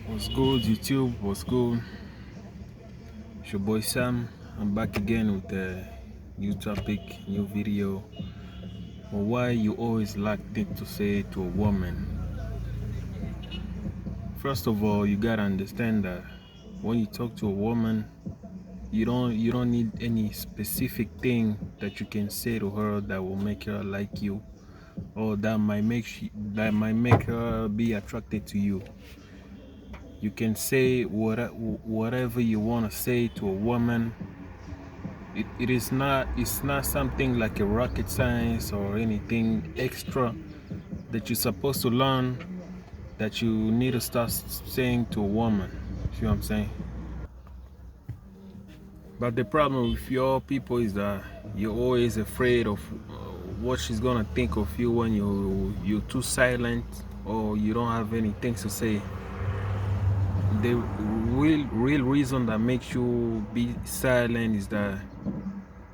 What's good, YouTube? What's good? It's your boy Sam. I'm back again with a new topic, new video. But why you always lack things to say to a woman? First of all, you gotta understand that when you talk to a woman, you don't need any specific thing that you can say to her that will make her like you, or that might make her be attracted to you. You can say whatever you want to say to a woman. It's not something like a rocket science or anything extra that you're supposed to learn that you need to start saying to a woman. See what I'm saying? But the problem with your people is that you're always afraid of what she's gonna think of you when you're too silent or you don't have anything to say. The real reason that makes you be silent is that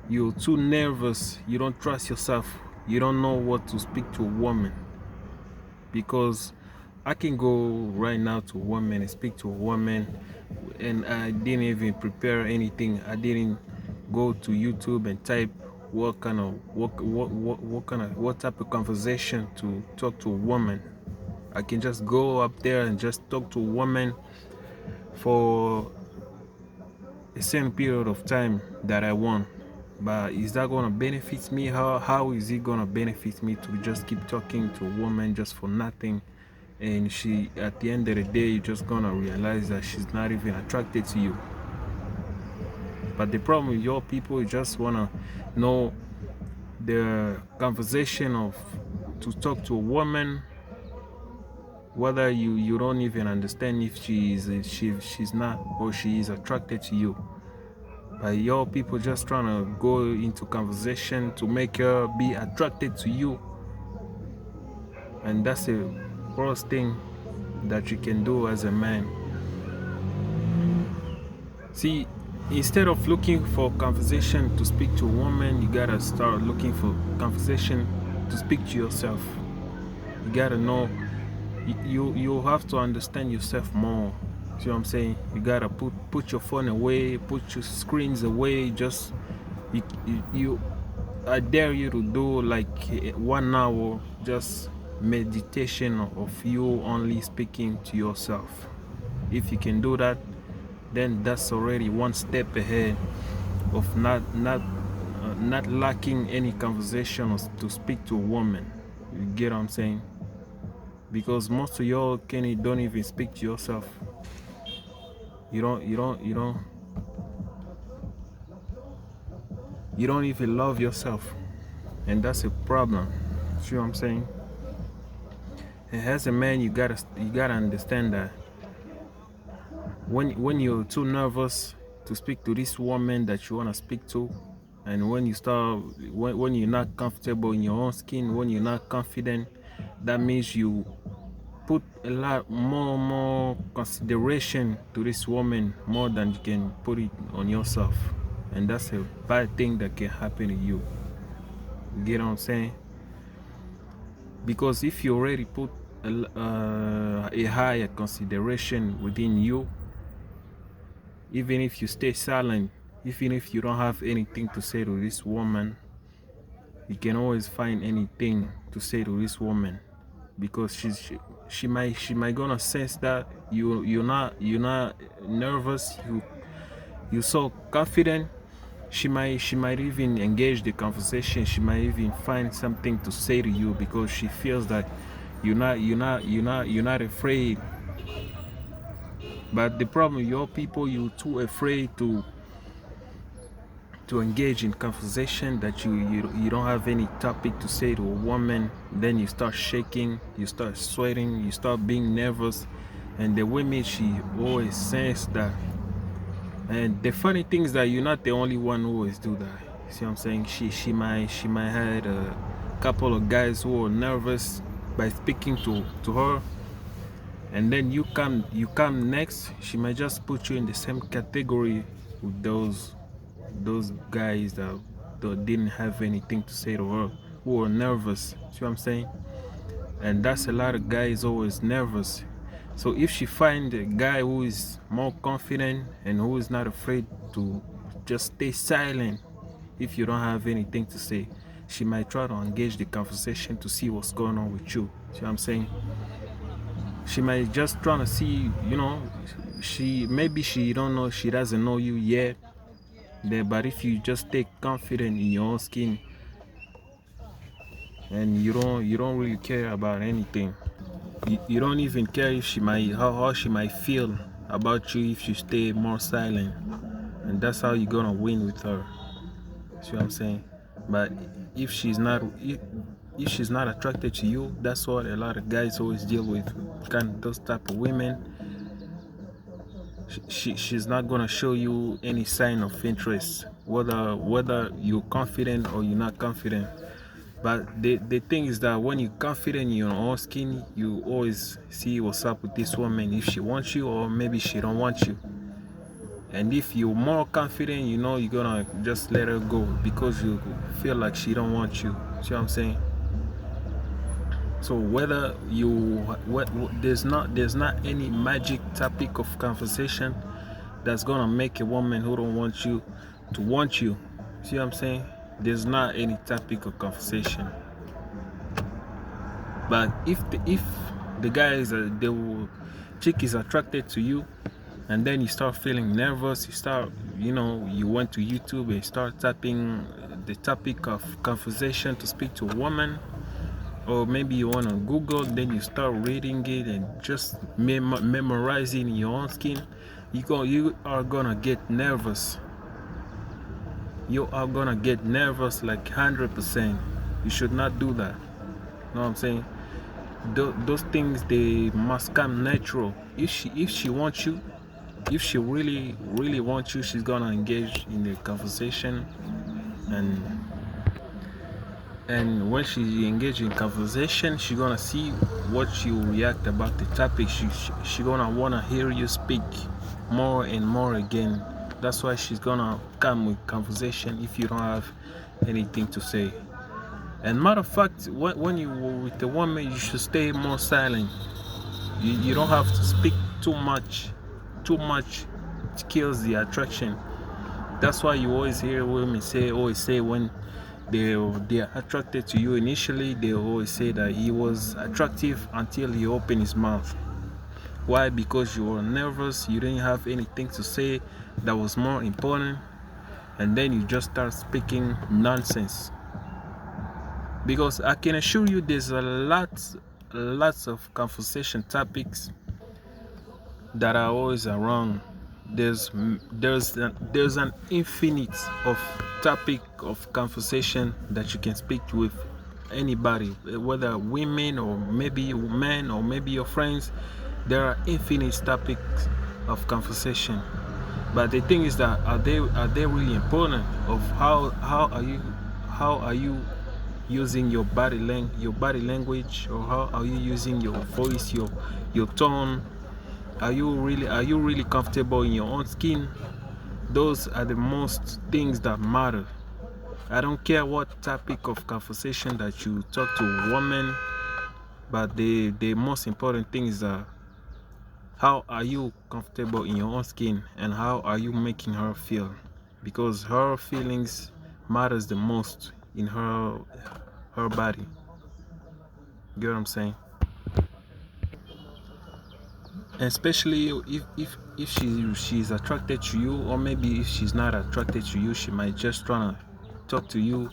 you're too nervous, you don't trust yourself, you don't know what to speak to a woman. Because I can go right now to a woman and speak to a woman and I didn't even prepare anything. I didn't go to YouTube and type what type of conversation to talk to a woman. I can just go up there and just talk to a woman for a certain period of time that I want. But is that gonna benefit me? How is it gonna benefit me to just keep talking to a woman just for nothing? And she, at the end of the day, you're just gonna realize that she's not even attracted to you. But the problem with your people, you just wanna know the conversation of to talk to a woman, whether you don't even understand if she's not or she is attracted to you. But your people just trying to go into conversation to make her be attracted to you, and that's the worst thing that you can do as a man. See, instead of looking for conversation to speak to a woman, you gotta start looking for conversation to speak to yourself. You gotta know, you have to understand yourself more. See what I'm saying? You gotta put your phone away, put your screens away. Just you I dare you to do like 1 hour just meditation of you only speaking to yourself. If you can do that, then that's already one step ahead of not lacking any conversation to speak to a woman. You get what I'm saying? Because most of y'all don't even speak to yourself. You don't even love yourself, and that's a problem. See what I'm saying? And as a man, you gotta understand that when you're too nervous to speak to this woman that you wanna speak to, and when you're not comfortable in your own skin, when you're not confident, that means you put a lot more consideration to this woman more than you can put it on yourself, and that's a bad thing that can happen to you. You get what I'm saying? Because if you already put a higher consideration within you, even if you stay silent, even if you don't have anything to say to this woman, you can always find anything to say to this woman, because she might gonna sense that you're not nervous, you're so confident. She might even engage the conversation. She might even find something to say to you because she feels that you're not afraid. But the problem with your people, you're too afraid to engage in conversation, that you don't have any topic to say to a woman. Then you start shaking, you start sweating, you start being nervous, and the women, she always says that. And the funny thing is that you're not the only one who always do that. See what I'm saying? She might had a couple of guys who were nervous by speaking to her, and then you come next. She might just put you in the same category with those guys that didn't have anything to say to her, who were nervous. See what I'm saying? And that's a lot of guys always nervous. So if she find a guy who is more confident and who is not afraid to just stay silent if you don't have anything to say, she might try to engage the conversation to see what's going on with you. See what I'm saying? She might just trying to see, she don't know, she doesn't know you yet. But if you just take confidence in your own skin and you don't really care about anything, you don't even care if she might how she might feel about you if you stay more silent, and that's how you're gonna win with her. See what I'm saying? But if she's not if she's not attracted to you, that's what a lot of guys always deal with. Kind of those type of women. She's not gonna show you any sign of interest, whether you're confident or you're not confident. But the thing is that when you're confident in your own skin, you always see what's up with this woman, if she wants you or maybe she don't want you. And if you're more confident, you're gonna just let her go because you feel like she don't want you. See what I'm saying? So whether there's not any magic topic of conversation that's gonna make a woman who don't want you to want you. See what I'm saying? There's not any topic of conversation. But if the guy is the chick is attracted to you, and then you start feeling nervous, you went to YouTube and start typing the topic of conversation to speak to a woman, or maybe you want to Google, then you start reading it and just memorizing in your own skin, you are gonna get nervous. You are gonna get nervous like 100%. You should not do that. You know what I'm saying? Those things, they must come natural. If she wants you, if she really really wants you, she's gonna engage in the conversation, and when she engage in conversation, she's gonna see what you react about the topic. She gonna wanna hear you speak more and more again. That's why she's gonna come with conversation if you don't have anything to say. And matter of fact, when you with the woman, you should stay more silent. You don't have to speak too much. Too much kills the attraction. That's why you always hear women always say when they're attracted to you initially, they always say that he was attractive until he opened his mouth. Why? Because you were nervous, you didn't have anything to say that was more important, and then you just start speaking nonsense. Because I can assure you, there's lots of conversation topics that are always around. There's an infinite of topic of conversation that you can speak with anybody, whether women or maybe men or maybe your friends. There are infinite topics of conversation. But the thing is that are they really important? Of how are you using your body language, or how are you using your voice, your tone? Are you really comfortable in your own skin? Those are the most things that matter. I don't care what topic of conversation that you talk to a woman, but the most important thing is how are you comfortable in your own skin, and how are you making her feel? Because her feelings matters the most in her body. You get what I'm saying? And especially if she's attracted to you, or maybe if she's not attracted to you, she might just try to talk to you,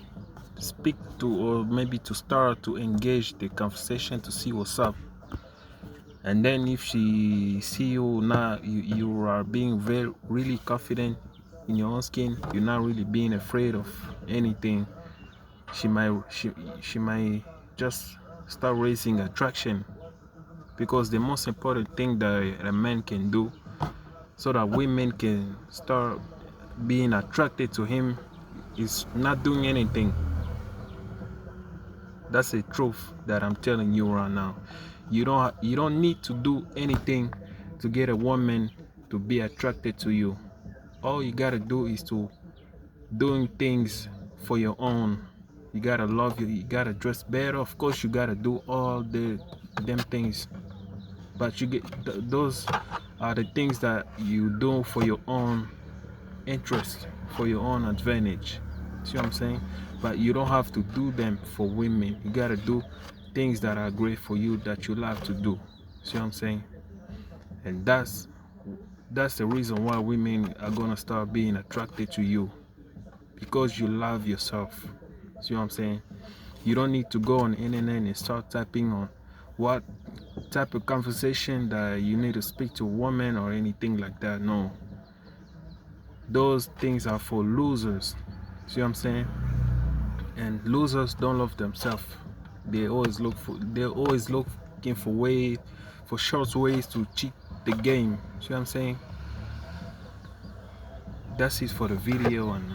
speak to, or maybe to start to engage the conversation to see what's up. And then if she see you now, you are being very really confident in your own skin, you're not really being afraid of anything, she might just start raising attraction. Because the most important thing that a man can do so that women can start being attracted to him is not doing anything. That's the truth that I'm telling you right now. You don't need to do anything to get a woman to be attracted to you. All you gotta do is to doing things for your own. You gotta love you. You gotta dress better. Of course, you gotta do all them things. but you get those are the things that you do for your own interest, for your own advantage. See what I'm saying? But you don't have to do them for women. You gotta do things that are great for you, that you love to do. See what I'm saying? And that's the reason why women are gonna start being attracted to you, because you love yourself. See what I'm saying? You don't need to go on the internet and start typing on what type of conversation that you need to speak to a woman or anything like that. No, those things are for losers. See what I'm saying? And losers don't love themselves. They're always looking for short ways to cheat the game. See what I'm saying? That's it for the video, and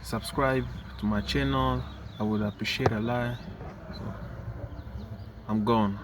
subscribe to my channel. I would appreciate a lot. So I'm gone.